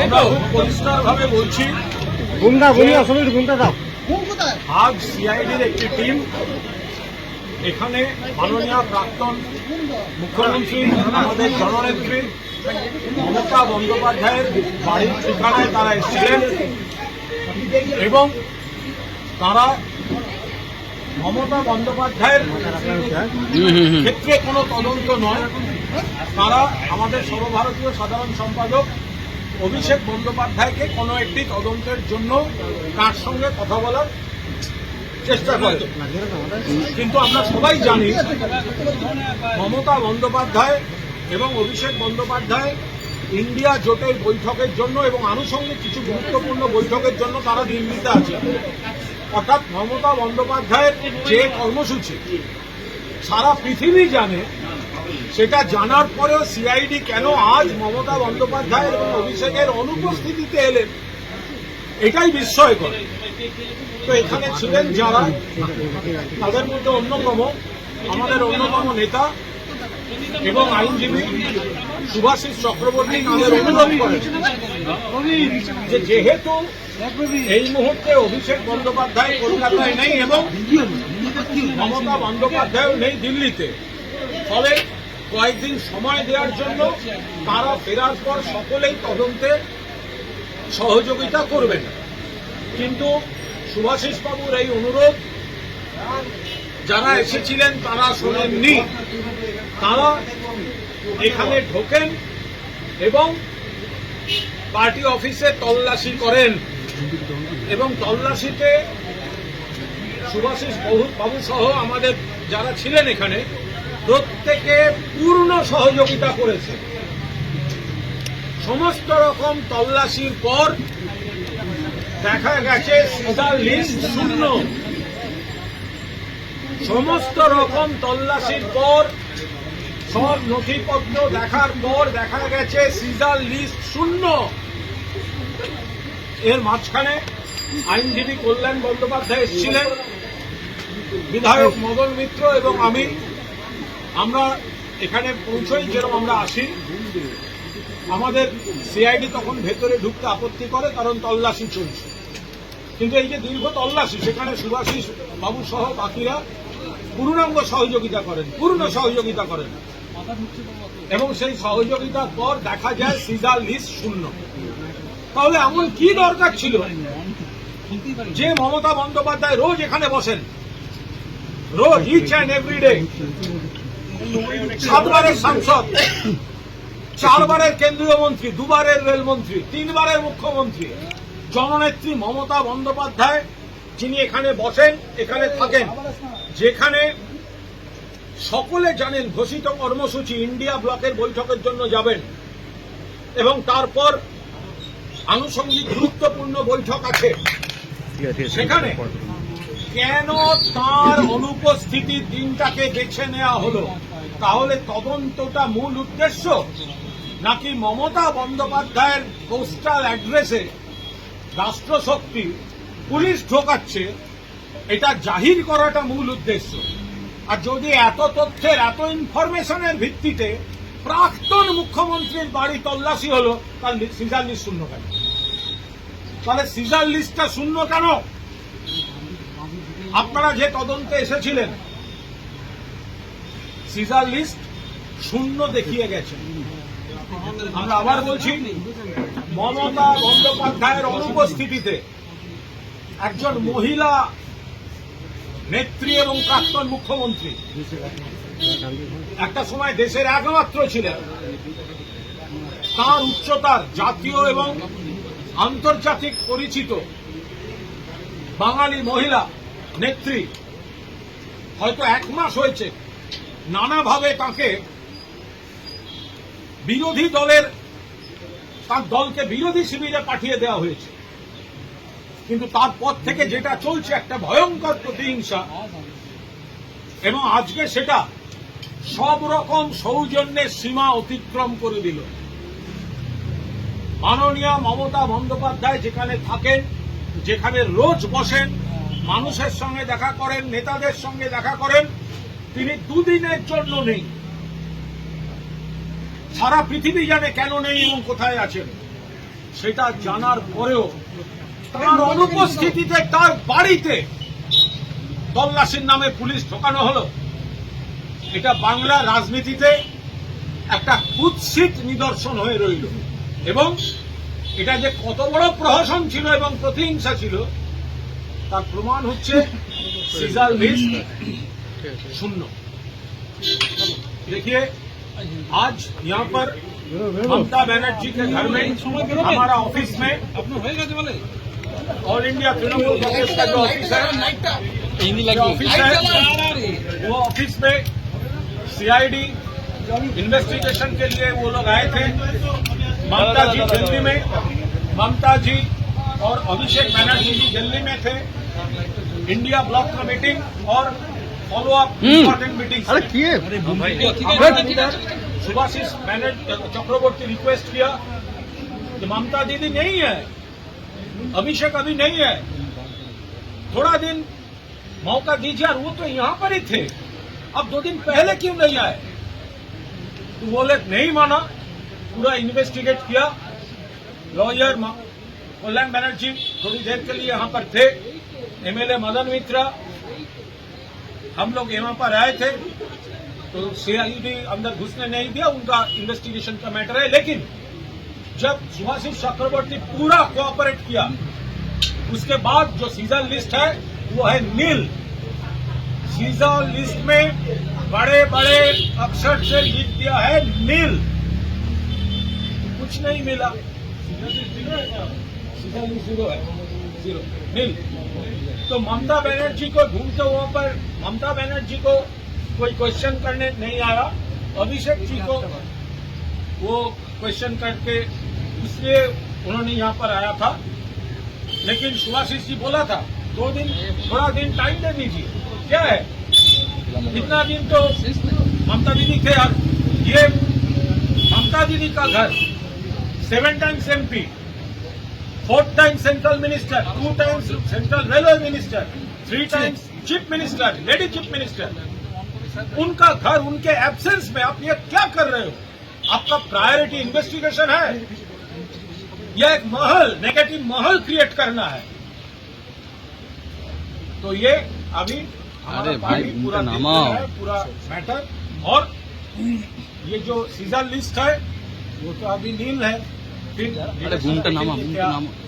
আমরা খুব পরিষ্কারভাবে বলছি, আজ সিআইডির একটি টিম এখানে মাননীয় প্রাক্তন মুখ্যমন্ত্রী আমাদের জননেত্রী মমতা বন্দ্যোপাধ্যায়ের বাড়ির ঠিকানায় তারা এসেছিলেন এবং তারা মমতা বন্দ্যোপাধ্যায়ের ক্ষেত্রে কোনো তদন্ত নয়, তারা আমাদের সর্বভারতীয় সাধারণ সম্পাদক অভিষেক বন্দ্যোপাধ্যায়কে কোনো একটি তদন্তের জন্য তার সঙ্গে কথা বলার চেষ্টা করে। কিন্তু আমরা সবাই জানি মমতা বন্দ্যোপাধ্যায় এবং অভিষেক বন্দ্যোপাধ্যায় ইন্ডিয়া জোটের বৈঠকের জন্য এবং আনুষঙ্গিক কিছু গুরুত্বপূর্ণ বৈঠকের জন্য তারা দিল্লিতে আছে। অর্থাৎ মমতা বন্দ্যোপাধ্যায়ের যে কর্মসূচি সারা পৃথিবী জানে, সেটা জানার পরেও সিআইডি কেন আজ মমতা বন্দ্যোপাধ্যায় এবং অভিষেকের অনুপস্থিতিতে এলেন, এটাই বিস্ময়কর। তো এখানে ছিলেন যারা, তাদের মধ্যে অন্যতম আমাদের অন্যতম নেতা এবং আইনজীবী শুভাশিস চক্রবর্তী তাদের অনুরোধ করেন যে যেহেতু এই মুহূর্তে অভিষেক বন্দ্যোপাধ্যায় কলকাতায় নেই এবং মমতা বন্দ্যোপাধ্যায়ও নেই দিল্লিতে, ফলে কয়েকদিন সময় দেওয়ার জন্য তারা ফেরার পর সকলেই তদন্তে সহযোগিতা করবেন। কিন্তু শুভাশিস বাবুর এই অনুরোধ যারা এসেছিলেন তারা শোনেননি। তারা এখানে ঢোকেন এবং পার্টি অফিসে তল্লাশি করেন এবং তল্লাশিতে শুভাশিস বাবু সহ আমাদের যারা ছিলেন এখানে প্রত্যেকে পূর্ণ সহযোগিতা করেছে। সমস্ত রকম তল্লাশির পর দেখা গেছে সিজার লিস্ট শূন্য। সমস্ত রকম তল্লাশির পর সব নথিপত্র দেখার পর দেখা গেছে সিজার লিস্ট শূন্য। এর মাঝখানে আইনজীবী কল্যাণ বন্দ্যোপাধ্যায় এসেছিলেন, বিধায়ক মদন মিত্র এবং আমরা এখানে পৌঁছই, যেরকম আমরা আসি, আমাদের সিআইডি তখন ভেতরে ঢুকতে আপত্তি করে কারণ তল্লাশি চলছে। কিন্তু এই যে দীর্ঘ তল্লাশি, সেখানে শুভাশিস বাবু সহ বাকিরা পূর্ণাঙ্গ সহযোগিতা করেন, পূর্ণ সহযোগিতা করেন এবং সেই সহযোগিতার পর দেখা যায় সিজার লিস্ট শূন্য। তাহলে এমন কি দরকার ছিল যে মমতা বন্দ্যোপাধ্যায় রোজ এখানে বসেন, রোজ ইচ অ্যান্ড এভরিডে, 7 বারের সাংসদ, 4 বারের কেন্দ্রীয় মন্ত্রী, 2 বারের রেলমন্ত্রী, 3 বারের মুখ্যমন্ত্রী, জননেত্রী মমতা বন্দ্যোপাধ্যায় যিনি এখানে বসেন, এখানে থাকেন, যেখানে সকলে জানেন ঘোষিত কর্মসূচি ইন্ডিয়া ব্লকের বৈঠকের জন্য যাবেন এবং তারপর আনুষঙ্গিক গুরুত্বপূর্ণ বৈঠক আছে, সেখানে কেন তার অনুপস্থিতির দিনটাকে বেছে নেওয়া হলো? তাহলে তদন্তটা মূল উদ্দেশ্য, নাকি মমতা বন্দ্যোপাধ্যায়ের পোস্টাল অ্যাড্রেসে রাষ্ট্রশক্তি পুলিশ ঢোকাচ্ছে এটা জাহির করাটা মূল উদ্দেশ্য? আর যদি এত তথ্যের, এত ইনফরমেশনের ভিত্তিতে প্রাক্তন মুখ্যমন্ত্রীর বাড়ি তল্লাশি হলো, তাহলে সিজার লিস্ট শূন্য কেন? তাহলে সিজার লিস্টটা শূন্য কেন? আপনারা যে তদন্তে এসেছিলেন সিজার লিস্ট শূন্য দেখিয়ে গেছেন। আমরা আবার বলছি, মমতা বন্দ্যোপাধ্যায়ের অনুপস্থিতিতে একজন মহিলা নেত্রী এবং প্রাক্তন মুখ্যমন্ত্রী একটা সময় দেশের একমাত্র ছিলেন, তার উচ্চতার জাতীয় এবং আন্তর্জাতিক পরিচিত বাঙালি মহিলা নেত্রী, হয়তো 1 মাস হয়েছে নানাভাবে তাকে বিরোধী দলের, তার দলকে বিরোধী শিবিরে পাঠিয়ে দেওয়া হয়েছে। কিন্তু তারপর থেকে যেটা চলছে একটা ভয়ঙ্কর প্রতিহিংসা, এবং আজকে সেটা সব রকম সৌজন্যের সীমা অতিক্রম করে দিল। মাননীয় মমতা বন্দ্যোপাধ্যায় যেখানে থাকেন, যেখানে রোজ বসেন, মানুষের সঙ্গে দেখা করেন, নেতাদের সঙ্গে দেখা করেন, তিনি 2 দিনের জন্য নেই। সারা পৃথিবী জানে কেন নেই এবং কোথায় আছেন। সেটা জানার পরেও তার অনুপস্থিতিতে তার বাড়িতে তল্লাশির নামে পুলিশ ঢোকানো হলো। এটা বাংলা রাজনীতিতে একটা কুৎসিত নিদর্শন হয়ে রইল এবং এটা যে কত বড় প্রহসন ছিল এবং প্রতিহিংসা ছিল তার প্রমাণ হচ্ছে सीजर लिस्ट शून्य। देखिए आज यहाँ पर ममता बनर्जी के घर में हमारा ऑफिस में ऑल इंडिया तृणमूल कांग्रेस का जो ऑफिस है वो ऑफिस में सीआईडी इन्वेस्टिगेशन के लिए वो लोग आए थे। ममता जी दिल्ली में, ममता जी और अभिषेक बनर्जी जी दिल्ली में थे। इंडिया ब्लॉक का मीटिंग और follow up important meeting Subhashish Chakraborty request किया कि ममता दीदी नहीं है, अभिषेक अभी नहीं है, थोड़ा दिन मौका दीजिए। और वो तो यहाँ पर ही थे, अब 2 दिन पहले क्यों नहीं आए? तो वो लोग नहीं माना, पूरा इन्वेस्टिगेट किया। लॉयर कल्याण बनर्जी थोड़ी देर के लिए यहाँ पर थे, एमएलए मदन मित्रा, हम लोग यहाँ पर आए थे तो सीआईडी अंदर घुसने नहीं दिया, उनका इन्वेस्टिगेशन का मैटर है। लेकिन जब सुभाषिष चक्रवर्ती पूरा कोऑपरेट किया उसके बाद जो सीजर लिस्ट है वो है नील। सीजर लिस्ट में बड़े बड़े अक्षर से लिख दिया है नील, कुछ नहीं मिला। सीजर लिस्ट जीरो है, जीरो नील। तो ममता बनर्जी को ढूंढते वहां पर ममता बनर्जी को कोई क्वेश्चन करने नहीं आया, अभिषेक जी को वो क्वेश्चन करके इसलिए उन्होंने यहाँ पर आया था। लेकिन सुभाषिष जी बोला था 2 दिन, थोड़ा दिन टाइम दे दीजिए। क्या है इतना दिन तो ममता दीदी थे यार। ये ममता दीदी का घर 7 times MP, 4 times central minister, 2 times central railway minister, 3 times chief minister, lady chief minister, उनका घर उनके एब्सेंस में आप ये क्या कर रहे हो? आपका प्रायोरिटी इन्वेस्टिगेशन है या एक महल, नेगेटिव महल क्रिएट करना है? तो ये अभी हमारा पार्टी पूरा देख रहा है, पूरा मैटर। और ये जो सीजर लिस्ट है वो तो अभी नील है। फिर